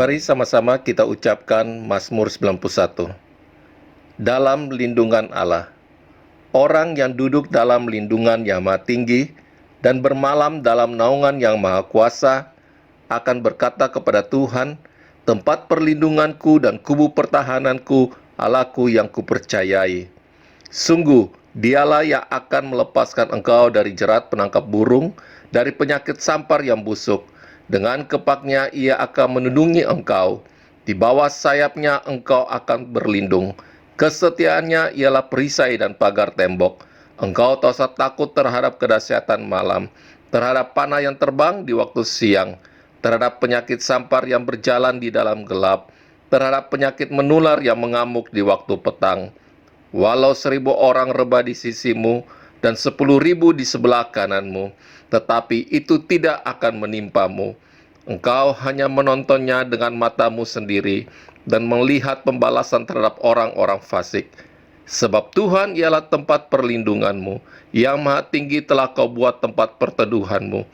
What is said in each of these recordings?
Mari sama-sama kita ucapkan Mazmur 91. Dalam lindungan Allah. Orang yang duduk dalam lindungan yang maha tinggi dan bermalam dalam naungan yang maha kuasa akan berkata kepada Tuhan, tempat perlindunganku dan kubu pertahananku, Allahku yang kupercayai. Sungguh, dialah yang akan melepaskan engkau dari jerat penangkap burung, dari penyakit sampar yang busuk. Dengan kepaknya ia akan melindungi engkau. Di bawah sayapnya engkau akan berlindung. Kesetiaannya ialah perisai dan pagar tembok. Engkau tak usah takut terhadap kedahsyatan malam, terhadap panah yang terbang di waktu siang, terhadap penyakit sampar yang berjalan di dalam gelap, terhadap penyakit menular yang mengamuk di waktu petang. Walau 1.000 orang rebah di sisimu dan 10.000 di sebelah kananmu, tetapi itu tidak akan menimpamu. Engkau hanya menontonnya dengan matamu sendiri dan melihat pembalasan terhadap orang-orang fasik. Sebab Tuhan ialah tempat perlindunganmu, yang maha tinggi telah kau buat tempat perteduhanmu.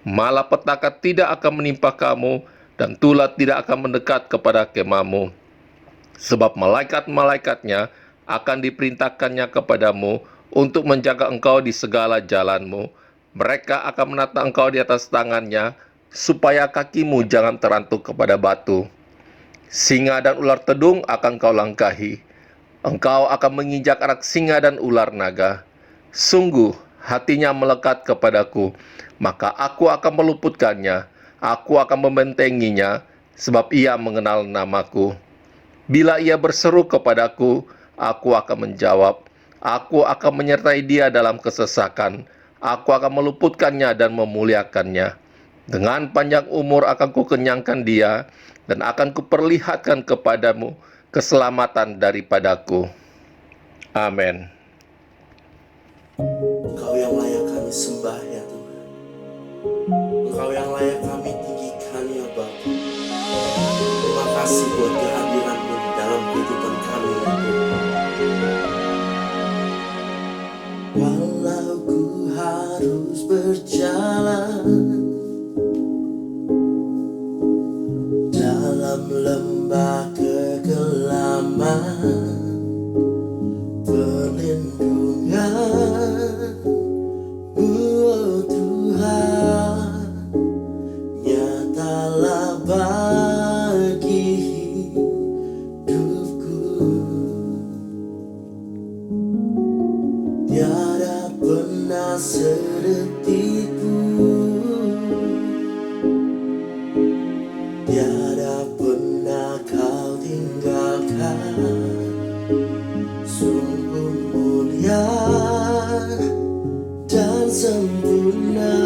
Malapetaka tidak akan menimpa kamu, dan tulah tidak akan mendekat kepada kemahmu. Sebab malaikat-malaikatnya akan diperintahkannya kepadamu untuk menjaga engkau di segala jalanmu. Mereka akan menata engkau di atas tangannya, supaya kakimu jangan terantuk kepada batu. Singa dan ular tedung akan kau langkahi. Engkau akan menginjak anak singa dan ular naga. Sungguh, hatinya melekat kepadaku, maka aku akan meluputkannya. Aku akan membentenginya, sebab ia mengenal namaku. Bila ia berseru kepadaku, aku akan menjawab. Aku akan menyertai dia dalam kesesakan. Aku akan meluputkannya dan memuliakannya. Dengan panjang umur akan kukenyangkan dia, dan akan kuperlihatkan kepadamu keselamatan daripadaku. Amin. Engkau yang layak kami sembah ya Tuhan. Engkau yang layak kami tinggikan ya Bapa. Terima kasih buat kehadiran-Mu di dalam kehidupan kami ya Tuhan. Walau ku harus berjalan dalam lembah kegelapan, perlindungan-Mu oh Tuhan nyatalah bagi hidupku. Tiada pernah sedetik pun, tiada pernah Kau tinggalkan. Sungguh mulia dan sempurna,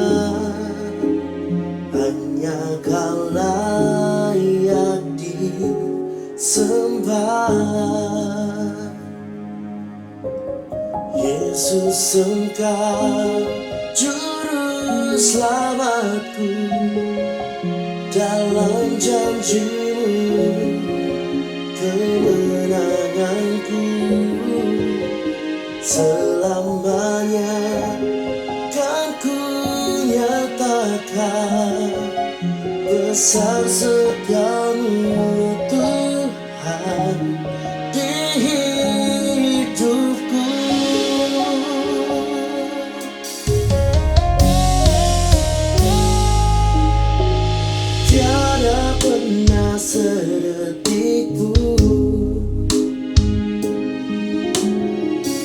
hanya Kau layak disembah. Yesus, Engkau juru selamatku, dalam janji-Mu kemenanganku. Selamanya kan ku nyatakan besar setiamu Tuhan di hidupku. Tiada pernah sedetik pun,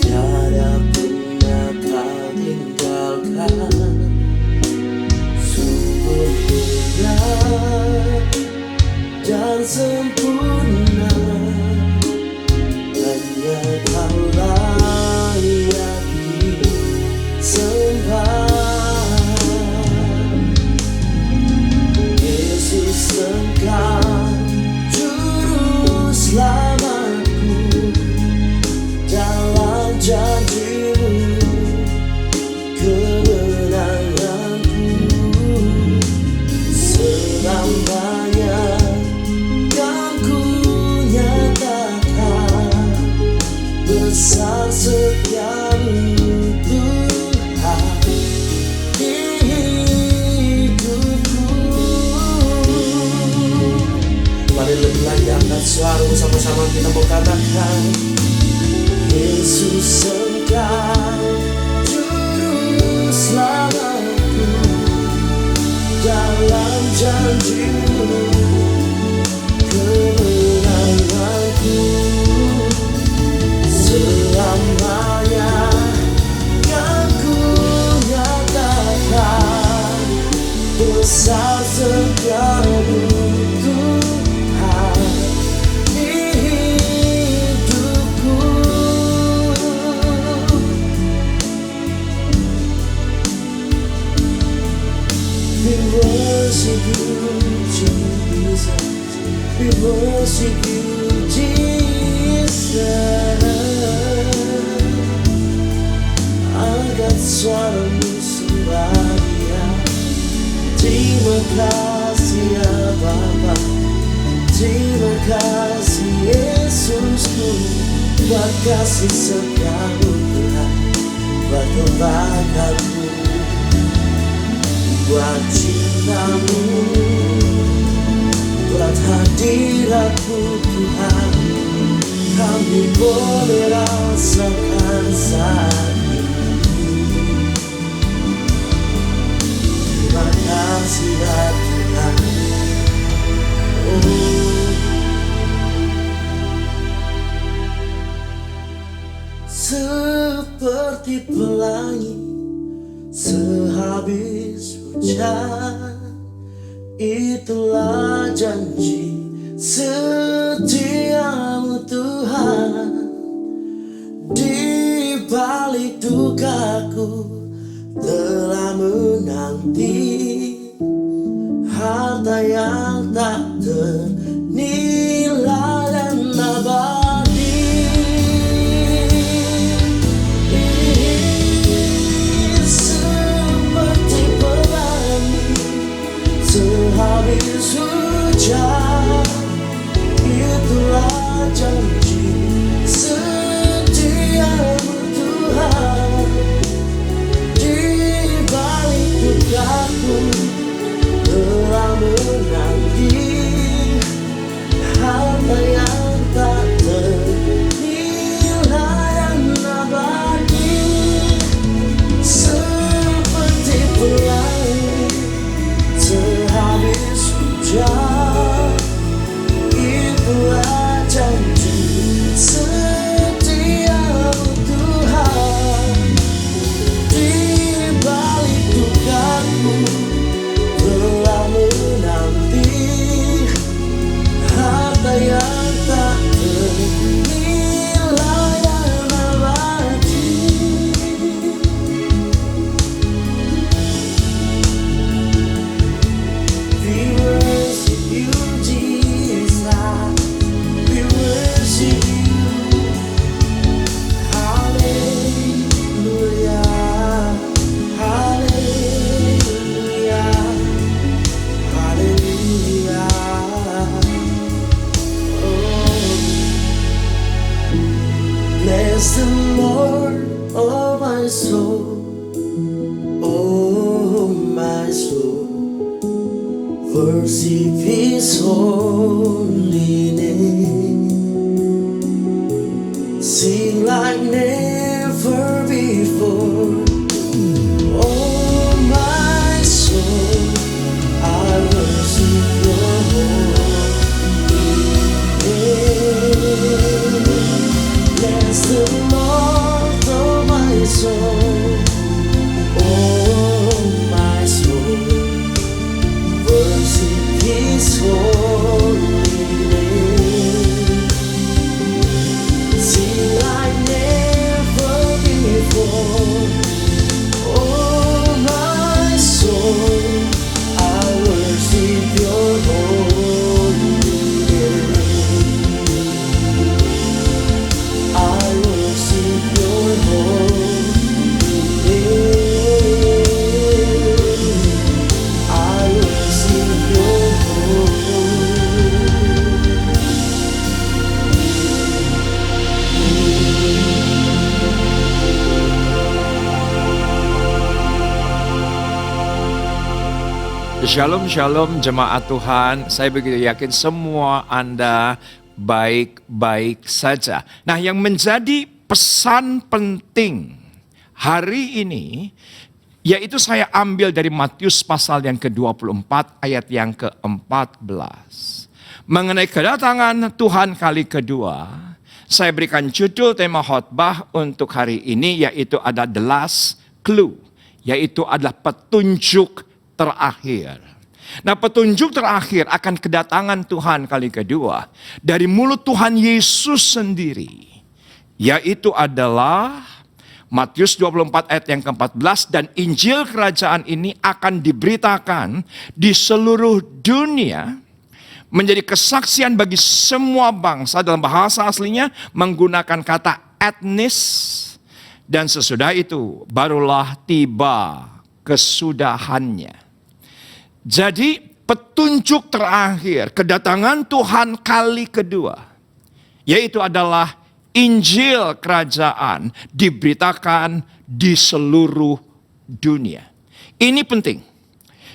tiada pernah Kau tinggalkan. Sungguh mulia dan sempurna, hanya Kau layak disembah. Yesus, Engkau juru selamatku, dalam janji-Mu kemenanganku. Selamanya kan ku Mari lebih lagi angkat suara bersama-sama kita mau katakan, Yesus Engkau juru selamatku, dalam janji-Mu kemenanganku. Selamanya yang ku nyatakan besar setiamu Tuhan di hidupku. We worship you, Jesus. We worship you, Jesus. Angkat suaramu sembah Dia. Terima kasih ya Bapa, terima kasih Yesusku, buat kasih setiamu Tuhan, buat kebaikanmu, buat cintamu, buat hadiratmu Tuhan. Kami boleh rasakan saat ini. Terima kasih ya Tuhan. Seperti pelangi sehabis hujan, itulah janji setiamu Tuhan. Di balik dukaku telah menanti harta yang tak ternilai dan abadi. Seperti pelangi sehabis hujan, itulah janji setiamu Tuhan. Di balik dukaku telah menanti harta yang tak ternilai dan abadi. Seperti pelangi sehabis hujan, itulah janji setiamu Tuhan. Di balik dukaku telah menanti harta yang tak ternilai dan abadi. We worship you, Jesus. We worship you. Hallelujah. Hallelujah. Hallelujah. Oh, bless the Lord, oh my soul, oh my soul. Worship His holy name. Sing like never before. Oh my soul, I worship your holy name. Bless the Lord, oh my soul, oh my soul. Worship His holy name. Sing like Shalom, shalom jemaat Tuhan. Saya begitu yakin semua Anda baik-baik saja. Nah, yang menjadi pesan penting hari ini, yaitu saya ambil dari Matius pasal yang ke-24 ayat yang ke-14. Mengenai kedatangan Tuhan kali kedua, saya berikan judul tema khotbah untuk hari ini, yaitu ada The Last Clue, yaitu adalah petunjuk terakhir. Nah, petunjuk terakhir akan kedatangan Tuhan kali kedua dari mulut Tuhan Yesus sendiri, yaitu adalah Matius 24 ayat yang ke-14, dan Injil kerajaan ini akan diberitakan di seluruh dunia menjadi kesaksian bagi semua bangsa. Dalam bahasa aslinya menggunakan kata etnis, dan sesudah itu barulah tiba kesudahannya. Jadi petunjuk terakhir kedatangan Tuhan kali kedua, yaitu adalah Injil kerajaan diberitakan di seluruh dunia. Ini penting.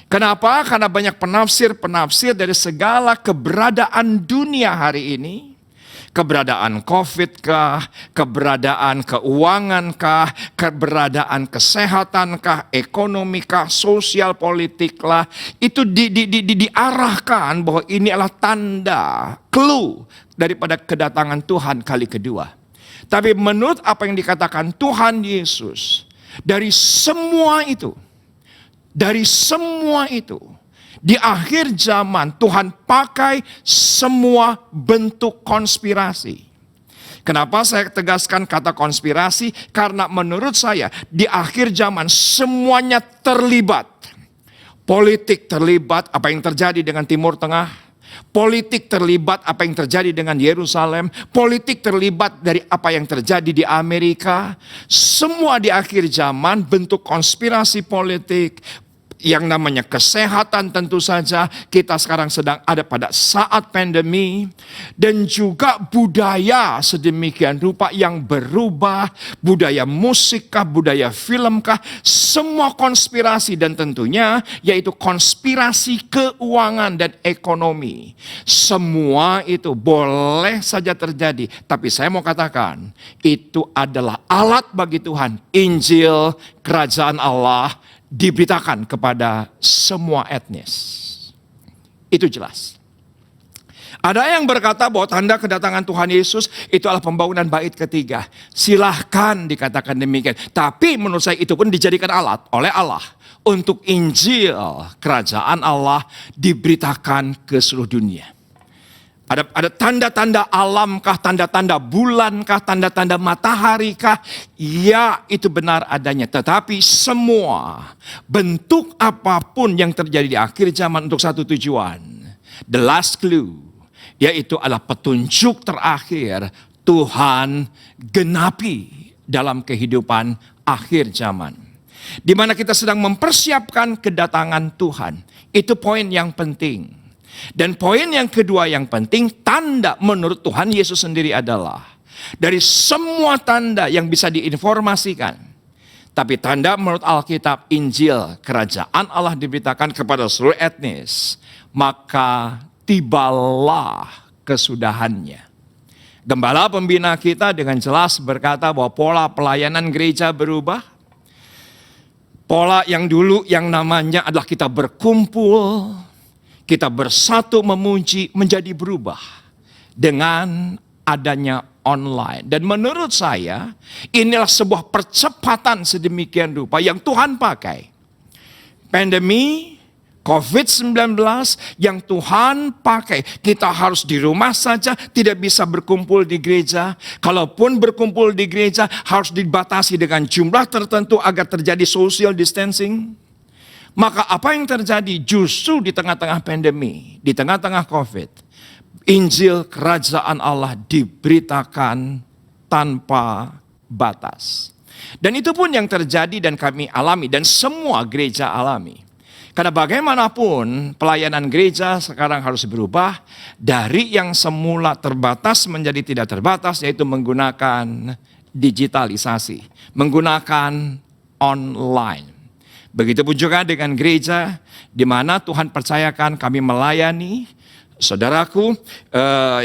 Kenapa? Karena banyak penafsir-penafsir dari segala keberadaan dunia hari ini. Keberadaan COVID kah, keberadaan keuangan kah, keberadaan kesehatan kah, ekonomi kah, sosial politik lah. Itu diarahkan bahwa ini adalah tanda, clue daripada kedatangan Tuhan kali kedua. Tapi menurut apa yang dikatakan Tuhan Yesus, dari semua itu, di akhir zaman Tuhan pakai semua bentuk konspirasi. Kenapa saya tegaskan kata konspirasi? Karena menurut saya di akhir zaman semuanya terlibat. Politik terlibat, apa yang terjadi dengan Timur Tengah. Politik terlibat apa yang terjadi dengan Yerusalem. Politik terlibat dari apa yang terjadi di Amerika. Semua di akhir zaman bentuk konspirasi politik. Yang namanya kesehatan tentu saja, kita sekarang sedang ada pada saat pandemi. Dan juga budaya sedemikian rupa yang berubah. Budaya musikkah, budaya filmkah, semua konspirasi, dan tentunya yaitu konspirasi keuangan dan ekonomi. Semua itu boleh saja terjadi, tapi saya mau katakan itu adalah alat bagi Tuhan. Injil kerajaan Allah diberitakan kepada semua etnis. Itu jelas. Ada yang berkata bahwa tanda kedatangan Tuhan Yesus itu adalah pembangunan bait ketiga. Silahkan dikatakan demikian. Tapi menurut saya itu pun dijadikan alat oleh Allah untuk Injil kerajaan Allah diberitakan ke seluruh dunia. Ada tanda-tanda alamkah, tanda-tanda bulankah, tanda-tanda mataharikah? Ya, itu benar adanya. Tetapi semua bentuk apapun yang terjadi di akhir zaman untuk satu tujuan. The last clue, yaitu adalah petunjuk terakhir Tuhan genapi dalam kehidupan akhir zaman. Di mana kita sedang mempersiapkan kedatangan Tuhan. Itu poin yang penting. Dan poin yang kedua yang penting, tanda menurut Tuhan Yesus sendiri adalah dari semua tanda yang bisa diinformasikan. Tapi tanda menurut Alkitab, Injil kerajaan Allah diberitakan kepada seluruh etnis. Maka tibalah kesudahannya. Gembala pembina kita dengan jelas berkata bahwa pola pelayanan gereja berubah. Pola yang dulu yang namanya adalah kita berkumpul, kita bersatu memuji, menjadi berubah dengan adanya online. Dan menurut saya inilah sebuah percepatan sedemikian rupa yang Tuhan pakai. Pandemi COVID-19 yang Tuhan pakai. Kita harus di rumah saja, tidak bisa berkumpul di gereja. Kalaupun berkumpul di gereja harus dibatasi dengan jumlah tertentu agar terjadi social distancing. Maka apa yang terjadi justru di tengah-tengah pandemi, di tengah-tengah COVID, Injil kerajaan Allah diberitakan tanpa batas. Dan itu pun yang terjadi dan kami alami dan semua gereja alami. Karena bagaimanapun pelayanan gereja sekarang harus berubah dari yang semula terbatas menjadi tidak terbatas, yaitu menggunakan digitalisasi, menggunakan online. Begitupun juga dengan gereja di mana Tuhan percayakan kami melayani. Saudaraku,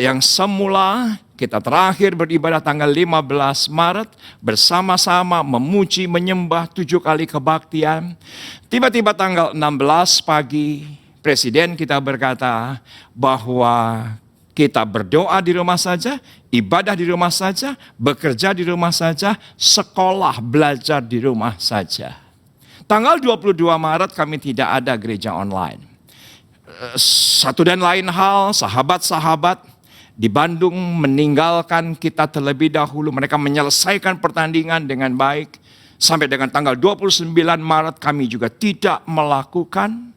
yang semula kita terakhir beribadah tanggal 15 Maret bersama-sama memuji, menyembah 7 kali kebaktian. Tiba-tiba tanggal 16 pagi, Presiden kita berkata bahwa kita berdoa di rumah saja, ibadah di rumah saja, bekerja di rumah saja, sekolah belajar di rumah saja. Tanggal 22 Maret kami tidak ada gereja online. Satu dan lain hal, sahabat-sahabat di Bandung meninggalkan kita terlebih dahulu. Mereka menyelesaikan pertandingan dengan baik. Sampai dengan tanggal 29 Maret kami juga tidak melakukan.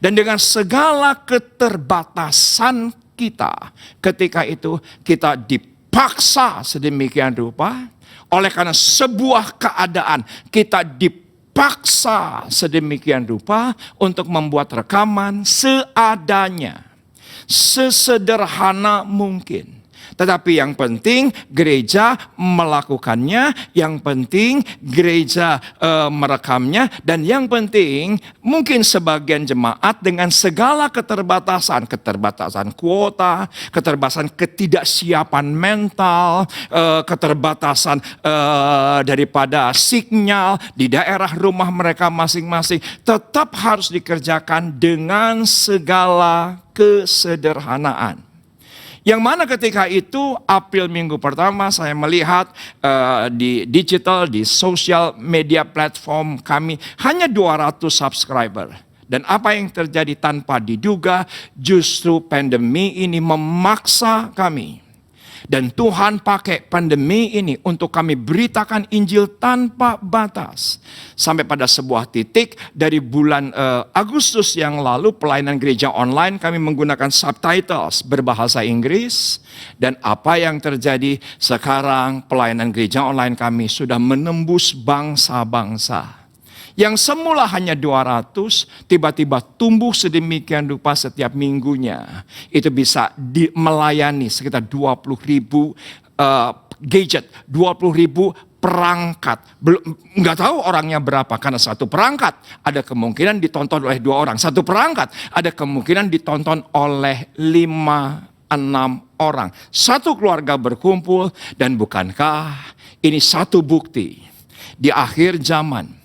Dan dengan segala keterbatasan kita ketika itu, kita dipaksa sedemikian rupa. Oleh karena sebuah keadaan, kita dipaksa sedemikian rupa untuk membuat rekaman seadanya, sesederhana mungkin. Tetapi yang penting gereja melakukannya, yang penting gereja merekamnya, dan yang penting mungkin sebagian jemaat dengan segala keterbatasan kuota, keterbatasan ketidaksiapan mental, keterbatasan daripada sinyal di daerah rumah mereka masing-masing, tetap harus dikerjakan dengan segala kesederhanaan. Yang mana ketika itu April minggu pertama saya melihat di digital, di social media platform kami hanya 200 subscriber. Dan apa yang terjadi tanpa diduga, justru pandemi ini memaksa kami. Dan Tuhan pakai pandemi ini untuk kami beritakan Injil tanpa batas. Sampai pada sebuah titik dari bulan Agustus yang lalu pelayanan gereja online kami menggunakan subtitles berbahasa Inggris. Dan apa yang terjadi sekarang pelayanan gereja online kami sudah menembus bangsa-bangsa. Yang semula hanya 200, tiba-tiba tumbuh sedemikian rupa setiap minggunya. Itu bisa melayani sekitar 20.000 gadget, 20.000 perangkat. Nggak tahu orangnya berapa, karena satu perangkat ada kemungkinan ditonton oleh 2 orang. Satu perangkat ada kemungkinan ditonton oleh 5-6 orang. Satu keluarga berkumpul, dan bukankah ini satu bukti di akhir zaman,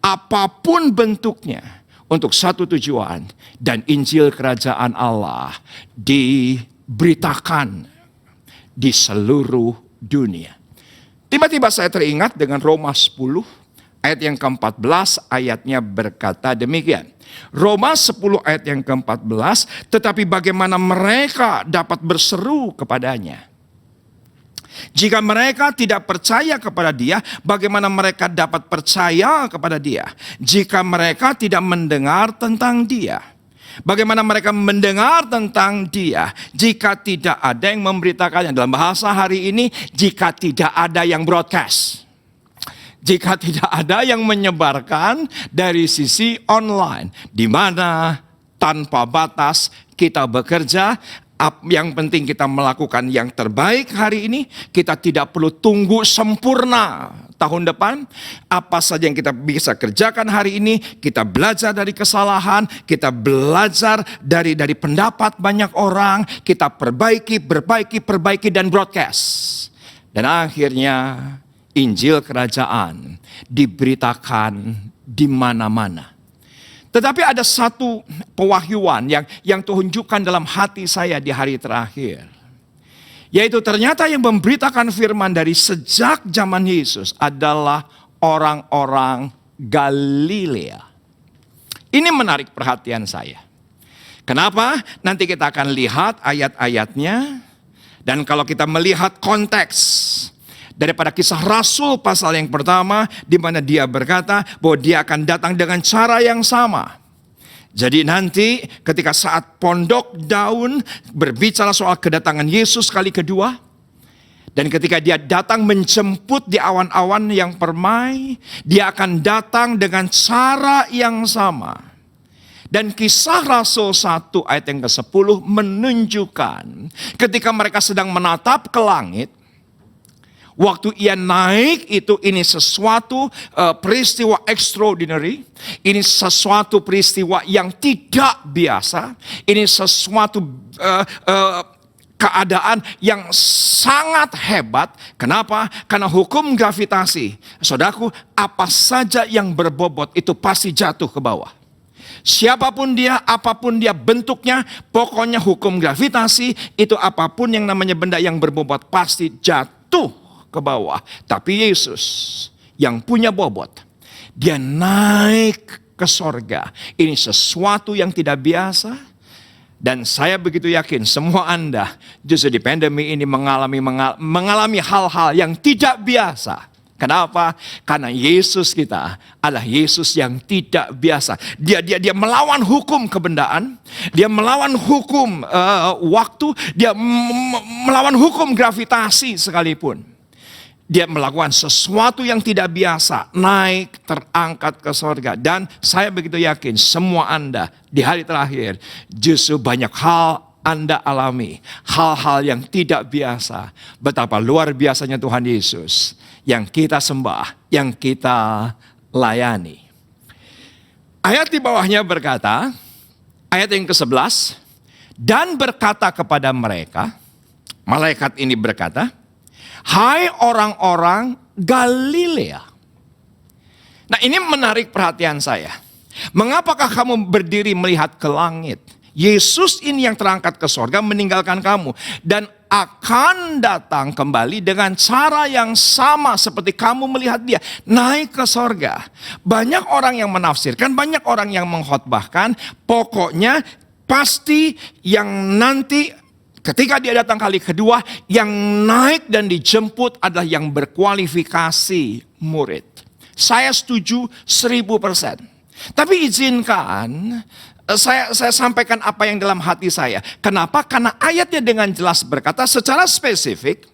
apapun bentuknya, untuk satu tujuan, dan Injil Kerajaan Allah diberitakan di seluruh dunia. Tiba-tiba saya teringat dengan Roma 10 ayat yang ke-14, ayatnya berkata demikian. Roma 10 ayat yang ke-14, tetapi bagaimana mereka dapat berseru kepadanya? Jika mereka tidak percaya kepada Dia, bagaimana mereka dapat percaya kepada Dia? Jika mereka tidak mendengar tentang Dia, bagaimana mereka mendengar tentang Dia? Jika tidak ada yang memberitakannya, dalam bahasa hari ini, jika tidak ada yang broadcast, jika tidak ada yang menyebarkan dari sisi online, di mana tanpa batas kita bekerja. Yang penting kita melakukan yang terbaik hari ini. Kita tidak perlu tunggu sempurna tahun depan. Apa saja yang kita bisa kerjakan hari ini, kita belajar dari kesalahan, kita belajar dari pendapat banyak orang, kita perbaiki dan broadcast. Dan akhirnya Injil Kerajaan diberitakan di mana-mana. Tetapi ada satu pewahyuan yang Tuhan tunjukkan dalam hati saya di hari terakhir. Yaitu ternyata yang memberitakan firman dari sejak zaman Yesus adalah orang-orang Galilea. Ini menarik perhatian saya. Kenapa? Nanti kita akan lihat ayat-ayatnya. Dan kalau kita melihat konteks daripada Kisah Rasul pasal yang pertama, di mana dia berkata bahwa dia akan datang dengan cara yang sama. Jadi nanti ketika saat Pondok Daun berbicara soal kedatangan Yesus kali kedua, dan ketika dia datang menjemput di awan-awan yang permai, dia akan datang dengan cara yang sama. Dan Kisah Rasul 1 ayat yang ke-10 menunjukkan ketika mereka sedang menatap ke langit, Waktu ia naik itu, ini sesuatu peristiwa extraordinary. Ini sesuatu peristiwa yang tidak biasa. Ini sesuatu keadaan yang sangat hebat. Kenapa? Karena hukum gravitasi. Saudaraku, apa saja yang berbobot itu pasti jatuh ke bawah. Siapapun dia, apapun dia bentuknya, pokoknya hukum gravitasi itu apapun yang namanya benda yang berbobot pasti jatuh ke bawah. Tapi Yesus yang punya bobot, dia naik ke sorga. Ini sesuatu yang tidak biasa. Dan saya begitu yakin semua Anda justru di pandemi ini mengalami hal-hal yang tidak biasa. Kenapa? Karena Yesus kita adalah Yesus yang tidak biasa. Dia melawan hukum kebendaan, dia melawan hukum waktu, dia melawan hukum gravitasi sekalipun. Dia melakukan sesuatu yang tidak biasa, naik, terangkat ke sorga. Dan saya begitu yakin semua Anda di hari terakhir justru banyak hal Anda alami. Hal-hal yang tidak biasa. Betapa luar biasanya Tuhan Yesus yang kita sembah, yang kita layani. Ayat di bawahnya berkata, ayat yang ke-11, dan berkata kepada mereka, malaikat ini berkata, hai orang-orang Galilea. Nah, ini menarik perhatian saya. Mengapakah kamu berdiri melihat ke langit? Yesus ini yang terangkat ke sorga meninggalkan kamu. Dan akan datang kembali dengan cara yang sama seperti kamu melihat dia. Naik ke sorga. Banyak orang yang menafsirkan, banyak orang yang mengkhotbahkan. Pokoknya pasti yang nanti ketika dia datang kali kedua, yang naik dan dijemput adalah yang berkualifikasi murid. Saya setuju 1000%. Tapi izinkan saya sampaikan apa yang dalam hati saya. Kenapa? Karena ayatnya dengan jelas berkata secara spesifik,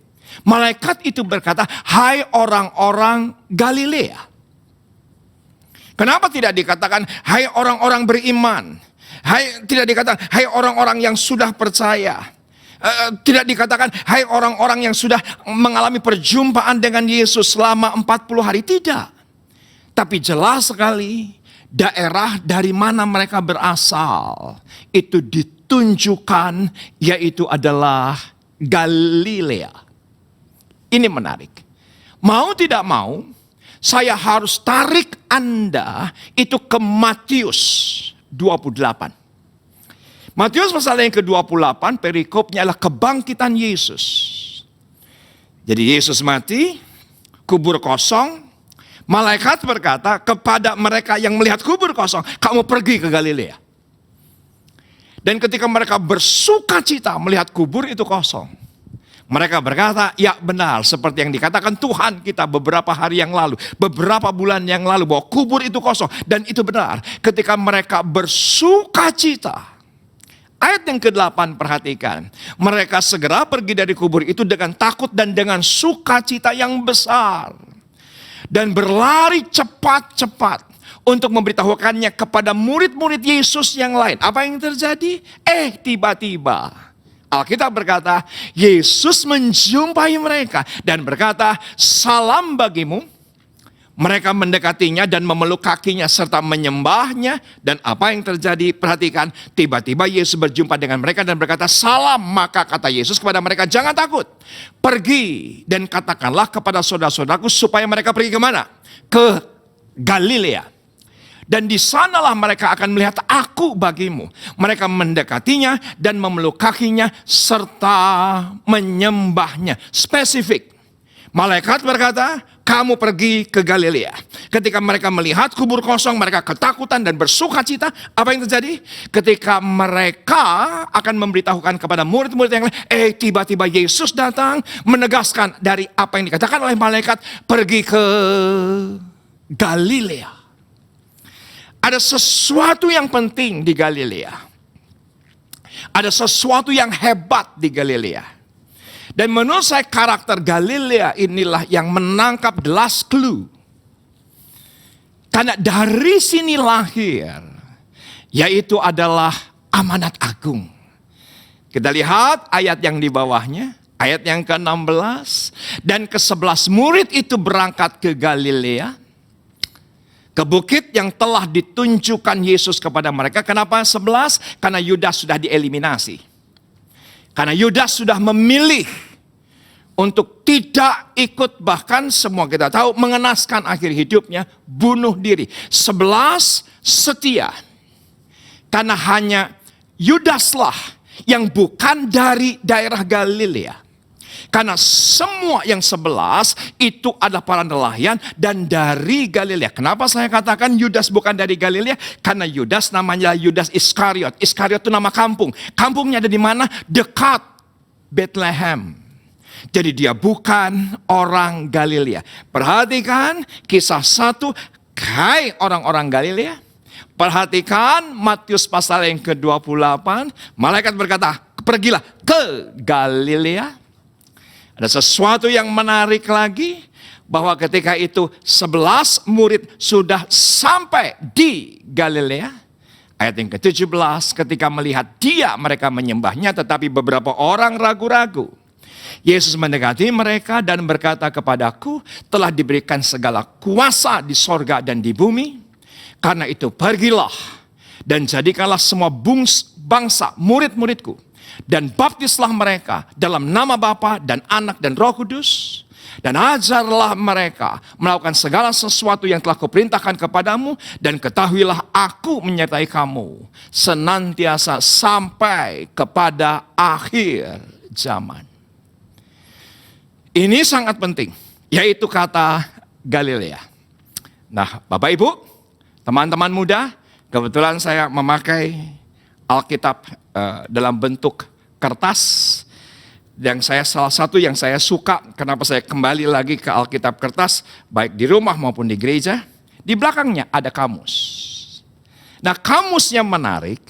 malaikat itu berkata, hai orang-orang Galilea. Kenapa tidak dikatakan, hai orang-orang beriman? Tidak dikatakan, hai orang-orang yang sudah percaya. Tidak dikatakan, hai orang-orang yang sudah mengalami perjumpaan dengan Yesus selama 40 hari. Tidak. Tapi jelas sekali, daerah dari mana mereka berasal, itu ditunjukkan, yaitu adalah Galilea. Ini menarik. Mau tidak mau, saya harus tarik Anda itu ke Matius 28. Matius pasal yang ke-28, perikopnya adalah kebangkitan Yesus. Jadi Yesus mati, kubur kosong, malaikat berkata kepada mereka yang melihat kubur kosong, kamu pergi ke Galilea. Dan ketika mereka bersuka cita melihat kubur itu kosong, mereka berkata, ya benar seperti yang dikatakan Tuhan kita beberapa hari yang lalu, beberapa bulan yang lalu, bahwa kubur itu kosong. Dan itu benar, ketika mereka bersuka cita. Ayat yang ke-8 perhatikan. Mereka segera pergi dari kubur itu dengan takut dan dengan sukacita yang besar. Dan berlari cepat-cepat untuk memberitahukannya kepada murid-murid Yesus yang lain. Apa yang terjadi? Tiba-tiba Alkitab berkata, Yesus menjumpai mereka dan berkata, salam bagimu. Mereka mendekatinya dan memeluk kakinya serta menyembahnya. Dan apa yang terjadi? Perhatikan, tiba-tiba Yesus berjumpa dengan mereka dan berkata, salam. Maka kata Yesus kepada mereka, jangan takut. Pergi dan katakanlah kepada saudara-saudaraku supaya mereka pergi kemana? Ke Galilea. Dan di sanalah mereka akan melihat aku bagimu. Mereka mendekatinya dan memeluk kakinya serta menyembahnya. Spesifik. Malaikat berkata, kamu pergi ke Galilea. Ketika mereka melihat kubur kosong, mereka ketakutan dan bersuka cita. Apa yang terjadi? Ketika mereka akan memberitahukan kepada murid-murid yang lain, tiba-tiba Yesus datang menegaskan dari apa yang dikatakan oleh malaikat, pergi ke Galilea. Ada sesuatu yang penting di Galilea. Ada sesuatu yang hebat di Galilea. Dan menurut saya karakter Galilea inilah yang menangkap the last clue. Karena dari sini lahir, yaitu adalah amanat agung. Kita lihat ayat yang di bawahnya, Ayat yang ke-16, dan ke-11 murid itu berangkat ke Galilea, ke bukit yang telah ditunjukkan Yesus kepada mereka. Kenapa 11? Karena Yudas sudah dieliminasi. Karena Yudas sudah memilih untuk tidak ikut, bahkan semua kita tahu mengenaskan akhir hidupnya, bunuh diri. 11 setia. Karena hanya Yudaslah yang bukan dari daerah Galilea. Karena semua yang 11 itu adalah para nelayan dan dari Galilea. Kenapa saya katakan Yudas bukan dari Galilea? Karena Yudas namanya Yudas Iskariot. Iskariot itu nama kampung. Kampungnya ada di mana? Dekat Bethlehem. Jadi dia bukan orang Galilea. Perhatikan kisah 1, hai orang-orang Galilea. Perhatikan Matius pasal yang ke-28. Malaikat berkata, pergilah ke Galilea. Ada sesuatu yang menarik lagi, bahwa ketika itu 11 murid sudah sampai di Galilea. Ayat yang ke-17, ketika melihat dia, mereka menyembahnya, tetapi beberapa orang ragu-ragu. Yesus mendekati mereka dan berkata kepadaku, telah diberikan segala kuasa di sorga dan di bumi. Karena itu pergilah dan jadikanlah semua bangsa murid-muridku. Dan baptislah mereka dalam nama Bapa dan Anak dan Roh Kudus. Dan ajarlah mereka melakukan segala sesuatu yang telah kuperintahkan kepadamu. Dan ketahuilah aku menyertai kamu senantiasa sampai kepada akhir zaman. Ini sangat penting, yaitu kata Galilea. Nah, Bapak Ibu, teman-teman muda, kebetulan saya memakai Alkitab dalam bentuk kertas. Salah satu yang saya suka, kenapa saya kembali lagi ke Alkitab kertas, baik di rumah maupun di gereja, di belakangnya ada kamus. Nah, kamus yang menarik,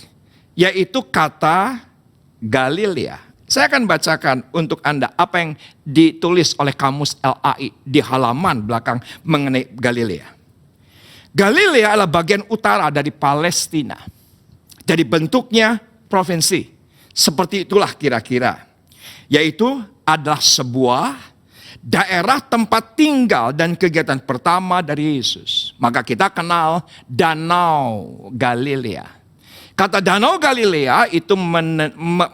yaitu kata Galilea. Saya akan bacakan untuk Anda apa yang ditulis oleh kamus LAI di halaman belakang mengenai Galilea. Galilea adalah bagian utara dari Palestina. Jadi bentuknya provinsi. Seperti itulah kira-kira. Yaitu adalah sebuah daerah tempat tinggal dan kegiatan pertama dari Yesus. Maka kita kenal Danau Galilea. Kata Danau Galilea itu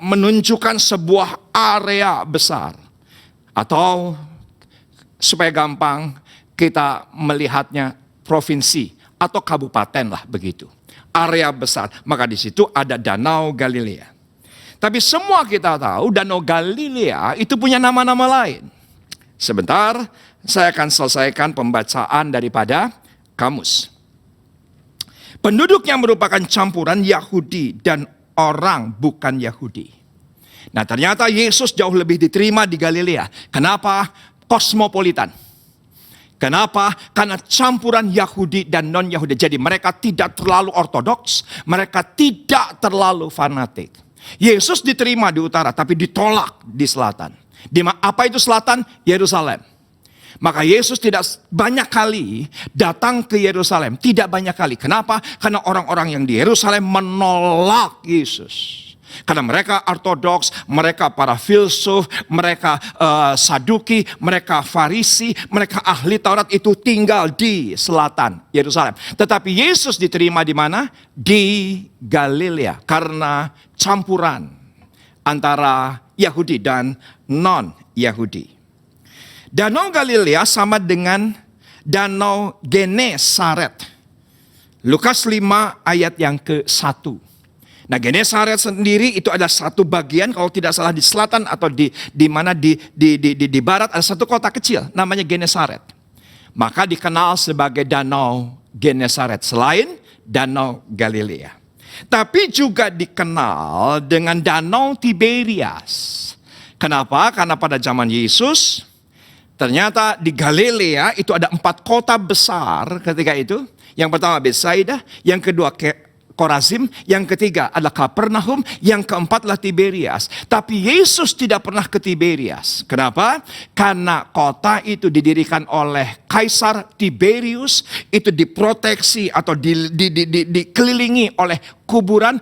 menunjukkan sebuah area besar. Atau supaya gampang kita melihatnya provinsi atau kabupaten lah begitu. Area besar. Maka di situ ada Danau Galilea. Tapi semua kita tahu Danau Galilea itu punya nama-nama lain. Sebentar, saya akan selesaikan pembacaan daripada kamus. Penduduk yang merupakan campuran Yahudi dan orang bukan Yahudi. Nah, ternyata Yesus jauh lebih diterima di Galilea. Kenapa? Kosmopolitan. Kenapa? Karena campuran Yahudi dan non-Yahudi. Jadi mereka tidak terlalu ortodoks, mereka tidak terlalu fanatik. Yesus diterima di utara, tapi ditolak di selatan. Apa itu selatan? Yerusalem. Maka Yesus tidak banyak kali datang ke Yerusalem. Tidak banyak kali. Kenapa? Karena orang-orang yang di Yerusalem menolak Yesus. Karena mereka ortodoks, mereka para filsuf, mereka Saduki, mereka Farisi, mereka ahli Taurat itu tinggal di selatan Yerusalem. Tetapi Yesus diterima di mana? Di Galilea. Karena campuran antara Yahudi dan non-Yahudi. Danau Galilea sama dengan Danau Genesaret. Lukas 5 ayat yang ke-1. Nah, Genesaret sendiri itu ada satu bagian, kalau tidak salah di selatan atau di barat, ada satu kota kecil namanya Genesaret. Maka dikenal sebagai Danau Genesaret selain Danau Galilea. Tapi juga dikenal dengan Danau Tiberias. Kenapa? Karena pada zaman Yesus ternyata di Galilea itu ada 4 kota besar ketika itu. Yang pertama Betsaida, yang kedua Korazim, yang ketiga adalah Kapernaum, yang keempat adalah Tiberias. Tapi Yesus tidak pernah ke Tiberias. Kenapa? Karena kota itu didirikan oleh Kaisar Tiberius, itu diproteksi atau dikelilingi oleh kuburan,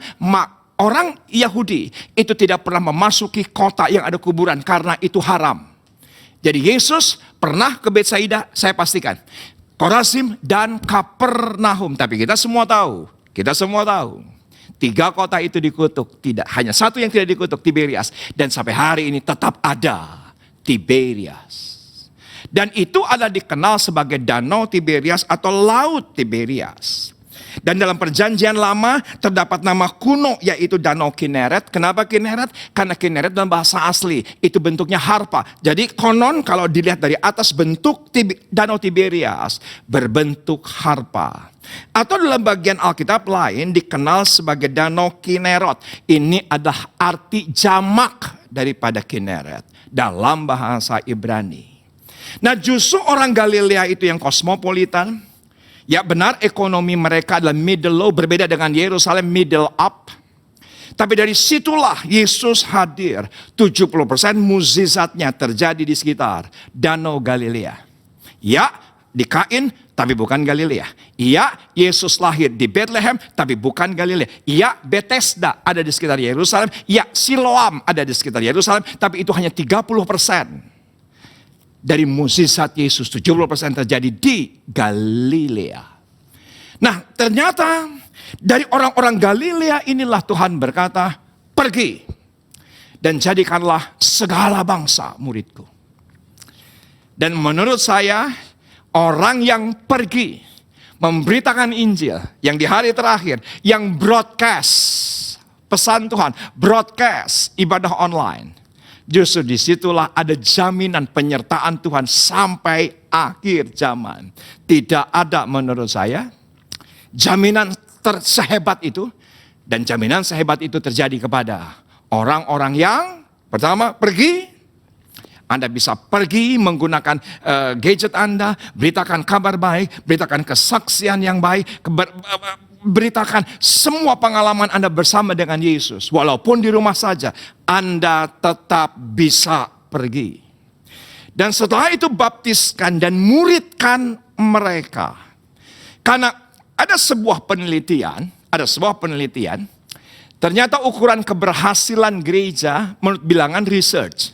orang Yahudi itu tidak pernah memasuki kota yang ada kuburan karena itu haram. Jadi Yesus pernah ke Betsaida, saya pastikan. Korazim dan Kapernaum. Tapi kita semua tahu. 3 kota itu dikutuk. Tidak, hanya satu yang tidak dikutuk, Tiberias. Dan sampai hari ini tetap ada Tiberias. Dan itu adalah dikenal sebagai Danau Tiberias atau Laut Tiberias. Dan dalam perjanjian lama terdapat nama kuno yaitu Danau Kineret. Kenapa Kineret? Karena Kineret dalam bahasa asli itu bentuknya harpa. Jadi konon kalau dilihat dari atas bentuk Danau Tiberias berbentuk harpa. Atau dalam bagian Alkitab lain dikenal sebagai Danau Kinerot. Ini adalah arti jamak daripada Kineret dalam bahasa Ibrani. Nah, justru orang Galilea itu yang kosmopolitan. Ya benar, ekonomi mereka adalah middle low, berbeda dengan Yerusalem middle up. Tapi dari situlah Yesus hadir. 70% mukjizatnya terjadi di sekitar Danau Galilea. Ya, di Kain, tapi bukan Galilea. Ya, Yesus lahir di Bethlehem, tapi bukan Galilea. Ya, Bethesda ada di sekitar Yerusalem. Ya, Siloam ada di sekitar Yerusalem, tapi itu hanya 30%. Dari mukjizat Yesus 70% terjadi di Galilea. Nah, ternyata dari orang-orang Galilea inilah Tuhan berkata, pergi dan jadikanlah segala bangsa muridku. Dan menurut saya, orang yang pergi memberitakan Injil yang di hari terakhir, yang broadcast pesan Tuhan, broadcast ibadah online. Justru disitulah ada jaminan penyertaan Tuhan sampai akhir zaman. Tidak ada menurut saya jaminan sehebat itu. Dan jaminan sehebat itu terjadi kepada orang-orang yang pertama pergi. Anda bisa pergi menggunakan gadget Anda, beritakan kabar baik, beritakan kesaksian yang baik, beritakan semua pengalaman Anda bersama dengan Yesus. Walaupun di rumah saja, Anda tetap bisa pergi. Dan setelah itu baptiskan dan muridkan mereka. Karena ada sebuah penelitian, ternyata ukuran keberhasilan gereja menurut bilangan research.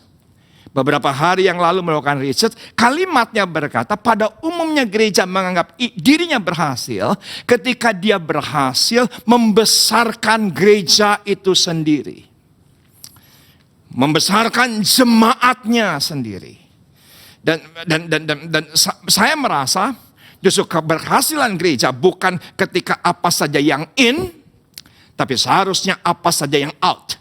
Beberapa hari yang lalu melakukan riset, kalimatnya berkata pada umumnya gereja menganggap dirinya berhasil ketika dia berhasil membesarkan gereja itu sendiri. Membesarkan jemaatnya sendiri. Dan saya merasa justru keberhasilan gereja bukan ketika apa saja yang in, tapi seharusnya apa saja yang out.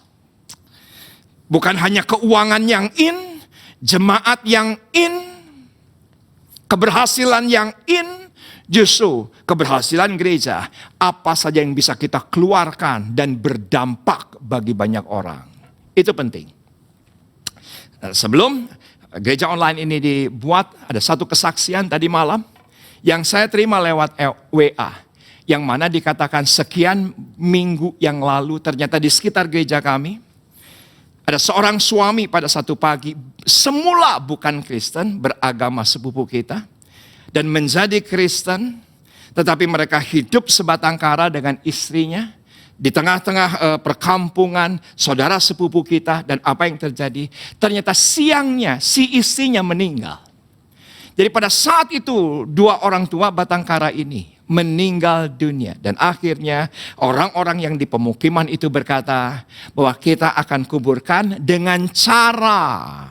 Bukan hanya keuangan yang in, jemaat yang in, keberhasilan yang in, justru keberhasilan gereja, apa saja yang bisa kita keluarkan dan berdampak bagi banyak orang. Itu penting. Sebelum gereja online ini dibuat, ada satu kesaksian tadi malam yang saya terima lewat WA. Yang mana dikatakan sekian minggu yang lalu ternyata di sekitar gereja kami, ada seorang suami pada satu pagi, semula bukan Kristen, beragama sepupu kita, dan menjadi Kristen, tetapi mereka hidup sebatang kara dengan istrinya, di tengah-tengah perkampungan, saudara sepupu kita, dan apa yang terjadi? Ternyata siangnya si istrinya meninggal. Jadi pada saat itu, 2 orang tua batang kara ini meninggal dunia. Dan akhirnya orang-orang yang di pemukiman itu berkata bahwa kita akan kuburkan dengan cara,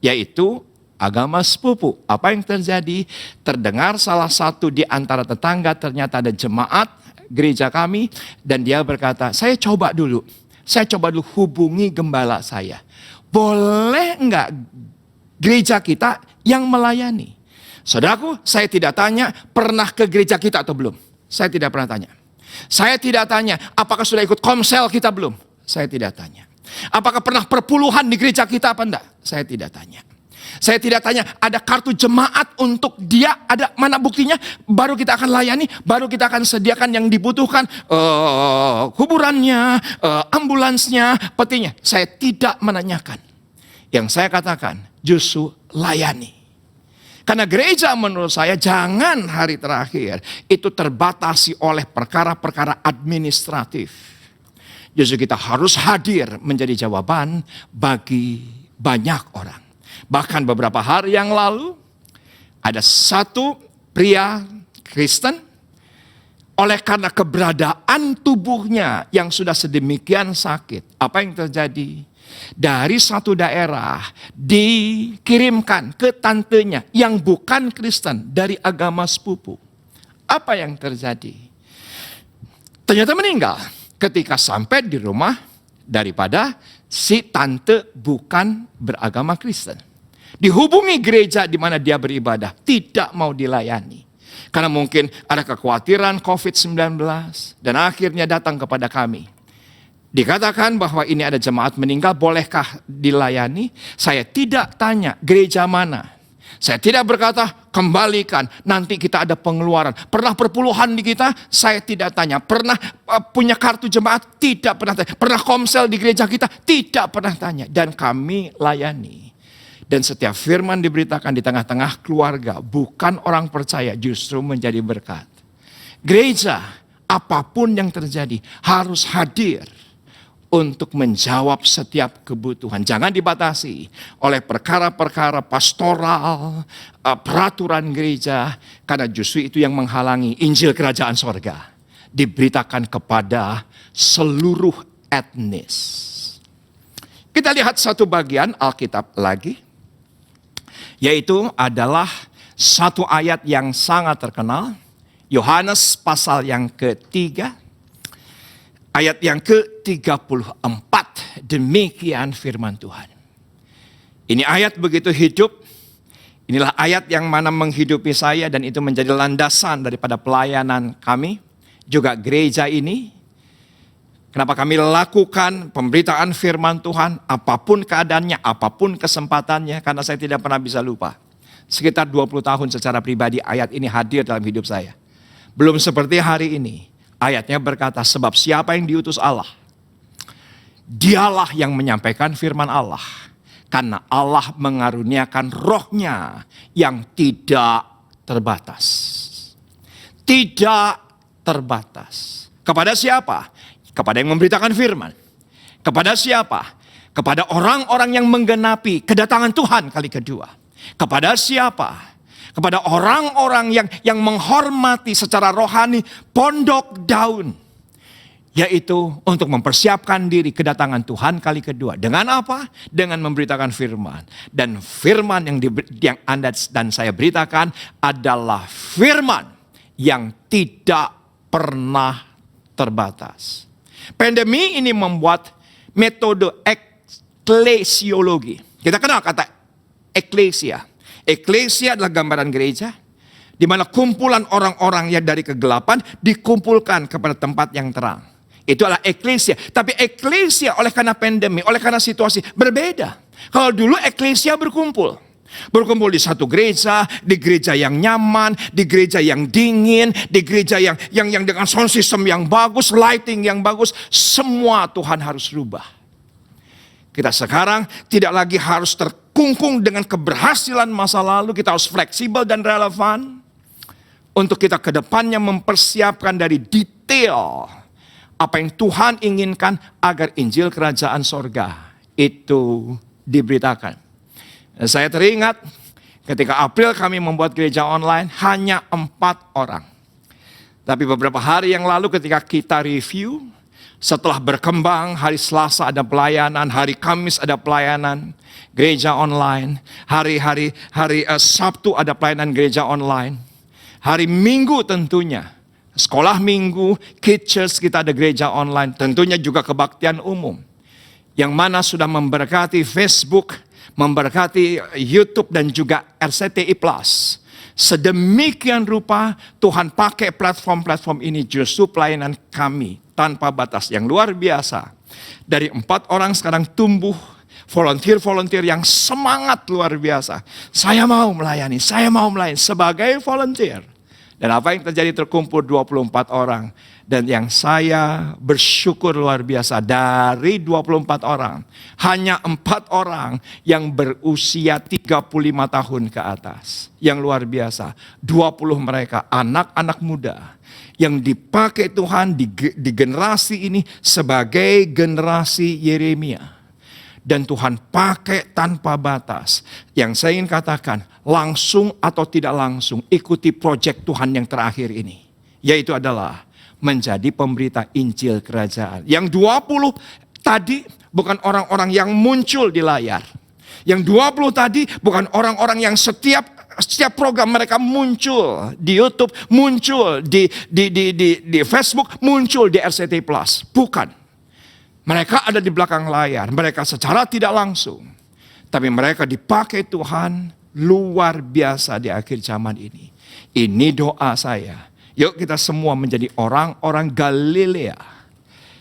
yaitu agama sepupu. Apa yang terjadi? Terdengar salah satu di antara tetangga ternyata ada jemaat gereja kami. Dan dia berkata, saya coba dulu hubungi gembala saya. Boleh enggak gereja kita yang melayani? Saudaraku, saya tidak tanya pernah ke gereja kita atau belum. Saya tidak pernah tanya. Saya tidak tanya apakah sudah ikut komsel kita belum. Saya tidak tanya. Apakah pernah perpuluhan di gereja kita apa enggak. Saya tidak tanya. Saya tidak tanya ada kartu jemaat untuk dia, ada mana buktinya. Baru kita akan layani, baru kita akan sediakan yang dibutuhkan. Kuburannya, ambulansnya, petinya. Saya tidak menanyakan. Yang saya katakan justru layani. Karena gereja menurut saya jangan hari terakhir itu terbatasi oleh perkara-perkara administratif. Justru kita harus hadir menjadi jawaban bagi banyak orang. Bahkan beberapa hari yang lalu, ada satu pria Kristen, oleh karena keberadaan tubuhnya yang sudah sedemikian sakit, apa yang terjadi? Dari satu daerah dikirimkan ke tantenya yang bukan Kristen dari agama sepupu. Apa yang terjadi? Ternyata meninggal ketika sampai di rumah daripada si tante bukan beragama Kristen. Dihubungi gereja di mana dia beribadah, tidak mau dilayani. Karena mungkin ada kekhawatiran COVID-19 dan akhirnya datang kepada kami. Dikatakan bahwa ini ada jemaat meninggal, bolehkah dilayani? Saya tidak tanya gereja mana. Saya tidak berkata kembalikan, nanti kita ada pengeluaran. Pernah perpuluhan di kita? Saya tidak tanya. Pernah punya kartu jemaat? Tidak pernah tanya. Pernah komsel di gereja kita? Tidak pernah tanya. Dan kami layani. Dan setiap firman diberitakan di tengah-tengah keluarga, bukan orang percaya, justru menjadi berkat. Gereja, apapun yang terjadi, harus hadir untuk menjawab setiap kebutuhan. Jangan dibatasi oleh perkara-perkara pastoral, peraturan gereja, karena justru itu yang menghalangi Injil Kerajaan Sorga diberitakan kepada seluruh etnis. Kita lihat satu bagian Alkitab lagi, yaitu adalah satu ayat yang sangat terkenal, Yohanes pasal yang ketiga, ayat yang ke-34, demikian firman Tuhan. Ini ayat begitu hidup, inilah ayat yang mana menghidupi saya dan itu menjadi landasan daripada pelayanan kami, juga gereja ini. Kenapa kami lakukan pemberitaan firman Tuhan, apapun keadaannya, apapun kesempatannya, karena saya tidak pernah bisa lupa. Sekitar 20 tahun secara pribadi ayat ini hadir dalam hidup saya. Belum seperti hari ini. Ayatnya berkata, sebab siapa yang diutus Allah, dialah yang menyampaikan firman Allah. Karena Allah mengaruniakan rohnya yang tidak terbatas. Tidak terbatas. Kepada siapa? Kepada yang memberitakan firman. Kepada siapa? Kepada orang-orang yang menggenapi kedatangan Tuhan kali kedua. Kepada siapa? Kepada orang-orang yang menghormati secara rohani pondok daun. Yaitu untuk mempersiapkan diri kedatangan Tuhan kali kedua. Dengan apa? Dengan memberitakan firman. Dan firman yang Anda dan saya beritakan adalah firman yang tidak pernah terbatas. Pandemi ini membuat metode eklesiologi. Kita kenal kata eklesia. Eklesia adalah gambaran gereja, di mana kumpulan orang-orang yang dari kegelapan dikumpulkan kepada tempat yang terang. Itu adalah eklesia. Tapi eklesia oleh karena pandemi, oleh karena situasi berbeda. Kalau dulu eklesia berkumpul di satu gereja, di gereja yang nyaman, di gereja yang dingin, di gereja yang dengan sound system yang bagus, lighting yang bagus, semua Tuhan harus rubah. Kita sekarang tidak lagi harus terkungkung dengan keberhasilan masa lalu, kita harus fleksibel dan relevan untuk kita ke depannya mempersiapkan dari detail apa yang Tuhan inginkan agar Injil Kerajaan Sorga itu diberitakan. Saya teringat ketika April kami membuat gereja online hanya 4 orang. Tapi beberapa hari yang lalu ketika kita review, setelah berkembang, hari Selasa ada pelayanan, hari Kamis ada pelayanan gereja online, hari Sabtu ada pelayanan gereja online, hari Minggu tentunya sekolah Minggu, Kids Church kita ada gereja online, tentunya juga kebaktian umum, yang mana sudah memberkati Facebook, memberkati YouTube dan juga RCTI Plus. Sedemikian rupa Tuhan pakai platform-platform ini justru pelayanan kami tanpa batas yang luar biasa. Dari 4 orang sekarang tumbuh volunteer-volunteer yang semangat luar biasa. Saya mau melayani sebagai volunteer. Dan apa yang terjadi terkumpul 24 orang. Dan yang saya bersyukur luar biasa, dari 24 orang, hanya 4 orang yang berusia 35 tahun ke atas. Yang luar biasa, 20 mereka anak-anak muda yang dipakai Tuhan di generasi ini sebagai generasi Yeremia. Dan Tuhan pakai tanpa batas. Yang saya ingin katakan, langsung atau tidak langsung, ikuti proyek Tuhan yang terakhir ini. Yaitu adalah menjadi pemberita Injil Kerajaan. Yang 20 tadi bukan orang-orang yang muncul di layar. Yang 20 tadi bukan orang-orang yang setiap program mereka muncul di YouTube, muncul di Facebook, muncul di RCTI Plus. Bukan. Mereka ada di belakang layar, mereka secara tidak langsung. Tapi mereka dipakai Tuhan luar biasa di akhir zaman ini. Ini doa saya. Yuk kita semua menjadi orang-orang Galilea.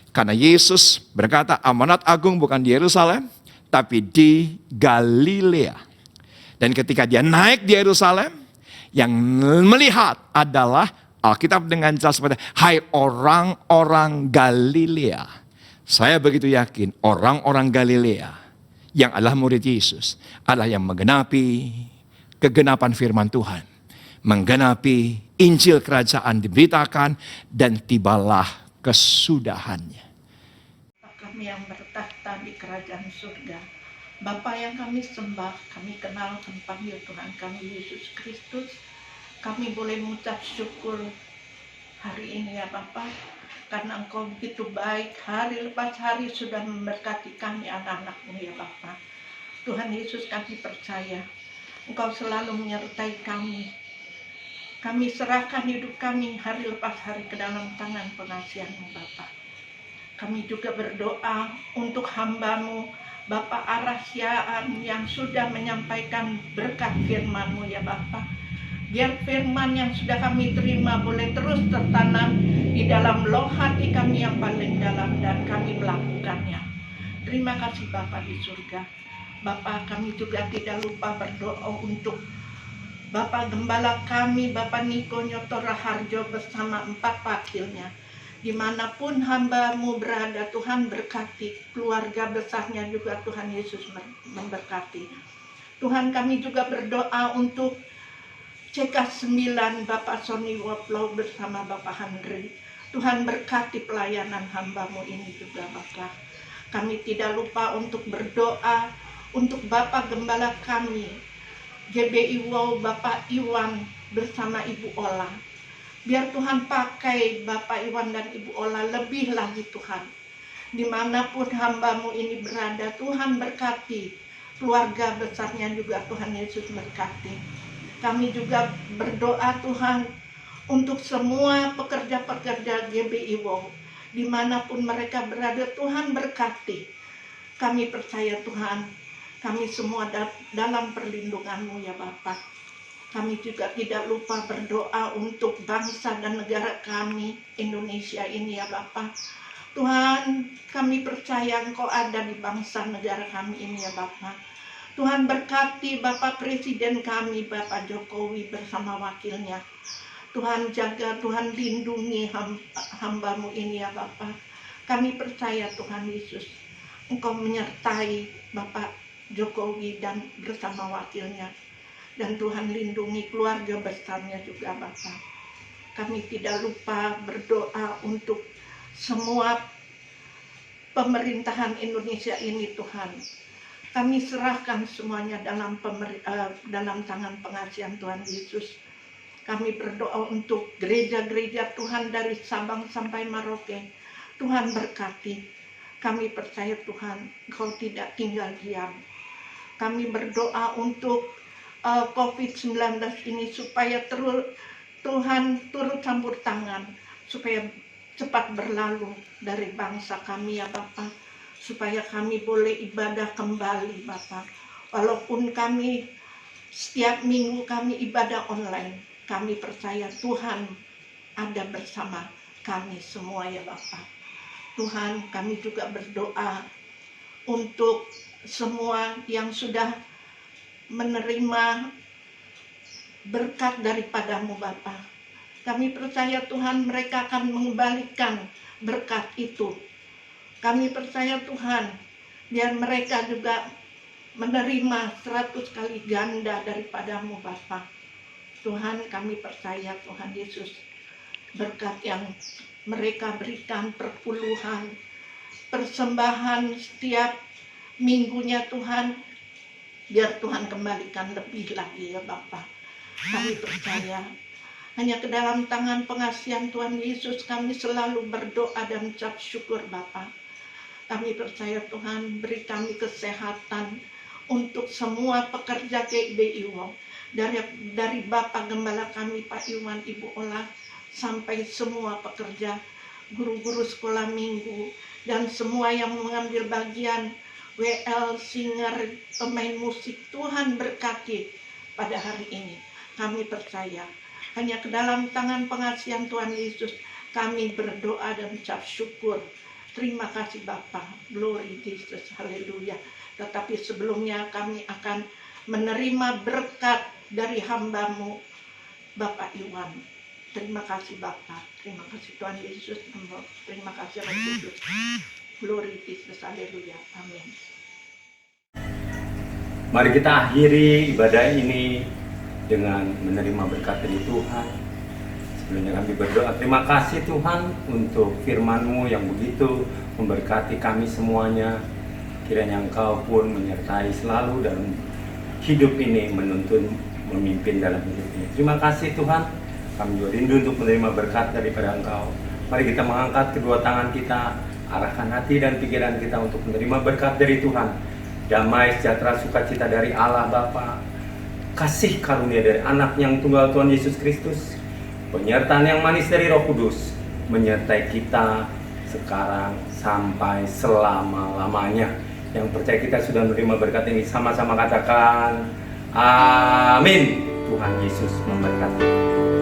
Karena Yesus berkata amanat agung bukan di Yerusalem, tapi di Galilea. Dan ketika dia naik di Yerusalem, yang melihat adalah Alkitab dengan jelas pada, hai orang-orang Galilea. Saya begitu yakin orang-orang Galilea yang adalah murid Yesus adalah yang menggenapi kegenapan firman Tuhan. Menggenapi Injil kerajaan diberitakan dan tibalah kesudahannya. Kami yang bertahta di kerajaan surga, Bapa yang kami sembah, kami kenal dan panggil Tuhan kami Yesus Kristus. Kami boleh mengucap syukur hari ini ya Bapa, karena Engkau begitu baik, hari lepas hari sudah memberkati kami anak-anak-Mu ya Bapa. Tuhan Yesus, kami percaya Engkau selalu menyertai kami. Kami serahkan hidup kami hari lepas hari ke dalam tangan pengasihan-Mu Bapa. Kami juga berdoa untuk hamba-Mu Bapak Arasiaan yang sudah menyampaikan berkat firman-Mu ya Bapa. Biar firman yang sudah kami terima boleh terus tertanam di dalam loh hati kami yang paling dalam dan kami melakukannya. Terima kasih Bapa di surga. Bapa, kami juga tidak lupa berdoa untuk Bapak Gembala kami, Bapak Niko Nyoto Raharjo bersama 4 wakilnya. Dimanapun hamba-Mu berada, Tuhan berkati. Keluarga besarnya juga Tuhan Yesus memberkati. Tuhan, kami juga berdoa untuk CK9 Bapak Sony Waplau bersama Bapak Handri. Tuhan berkati pelayanan hamba-Mu ini juga Bapak. Kami tidak lupa untuk berdoa untuk Bapak Gembala kami, GBI Wow Bapak Iwan bersama Ibu Ola. Biar Tuhan pakai Bapak Iwan dan Ibu Ola lebih lagi Tuhan. Dimanapun hamba-Mu ini berada, Tuhan berkati. Keluarga besarnya juga Tuhan Yesus berkati. Kami juga berdoa Tuhan untuk semua pekerja-pekerja GBI Wow. Dimanapun mereka berada, Tuhan berkati. Kami percaya Tuhan, kami semua dalam perlindungan-Mu ya Bapa. Kami juga tidak lupa berdoa untuk bangsa dan negara kami, Indonesia ini ya Bapa. Tuhan, kami percaya Engkau ada di bangsa negara kami ini ya Bapa. Tuhan berkati Bapak Presiden kami, Bapak Jokowi bersama wakilnya. Tuhan jaga, Tuhan lindungi hamba-Mu ini ya Bapak. Kami percaya Tuhan Yesus, Engkau menyertai Bapak Jokowi dan bersama wakilnya. Dan Tuhan lindungi keluarga besarnya juga Bapak. Kami tidak lupa berdoa untuk semua pemerintahan Indonesia ini Tuhan. Kami serahkan semuanya dalam tangan pengasihan Tuhan Yesus. Kami berdoa untuk gereja-gereja Tuhan dari Sabang sampai Merauke. Tuhan berkati. Kami percaya Tuhan, Engkau tidak tinggal diam. Kami berdoa untuk COVID-19 ini supaya Tuhan turut campur tangan. Supaya cepat berlalu dari bangsa kami ya Bapak. Supaya kami boleh ibadah kembali Bapak. Walaupun kami setiap minggu kami ibadah online, kami percaya Tuhan ada bersama kami semua ya Bapak. Tuhan, kami juga berdoa untuk semua yang sudah menerima berkat daripada-Mu Bapak. Kami percaya Tuhan mereka akan mengembalikan berkat itu. Kami percaya Tuhan, biar mereka juga menerima 100 kali ganda daripadamu Bapa. Tuhan, kami percaya Tuhan Yesus, berkat yang mereka berikan perpuluhan, persembahan setiap minggunya Tuhan, biar Tuhan kembalikan lebih lagi ya Bapa. Kami percaya hanya ke dalam tangan pengasihan Tuhan Yesus kami selalu berdoa dan ucap syukur Bapa. Kami percaya Tuhan beri kami kesehatan untuk semua pekerja GIB Iwo, dari Bapak Gembala kami Pak Iwan, Ibu Ola, sampai semua pekerja, guru-guru sekolah minggu, dan semua yang mengambil bagian WL, singer, pemain musik. Tuhan berkati pada hari ini. Kami percaya hanya ke dalam tangan pengasihan Tuhan Yesus kami berdoa dan ucap syukur. Terima kasih Bapa, glory Jesus, haleluya. Tetapi sebelumnya kami akan menerima berkat dari hamba-Mu Bapak Iwan. Terima kasih Bapa, terima kasih Tuhan Yesus, terima kasih Roh Kudus. Glory Jesus, haleluya, amin. Mari kita akhiri ibadah ini dengan menerima berkat dari Tuhan. Sebelumnya kami berdoa, terima kasih Tuhan untuk firman-Mu yang begitu memberkati kami semuanya. Kiranya Engkau pun menyertai selalu dalam hidup ini, menuntun, memimpin dalam hidup ini. Terima kasih Tuhan, kami juga rindu untuk menerima berkat daripada Engkau. Mari kita mengangkat kedua tangan kita, arahkan hati dan pikiran kita untuk menerima berkat dari Tuhan. Damai, sejahtera, sukacita dari Allah Bapa, kasih karunia dari anak yang tunggal Tuhan Yesus Kristus, penyertaan yang manis dari Roh Kudus, menyertai kita sekarang sampai selama-lamanya. Yang percaya kita sudah menerima berkat ini, sama-sama katakan amin. Tuhan Yesus memberkati.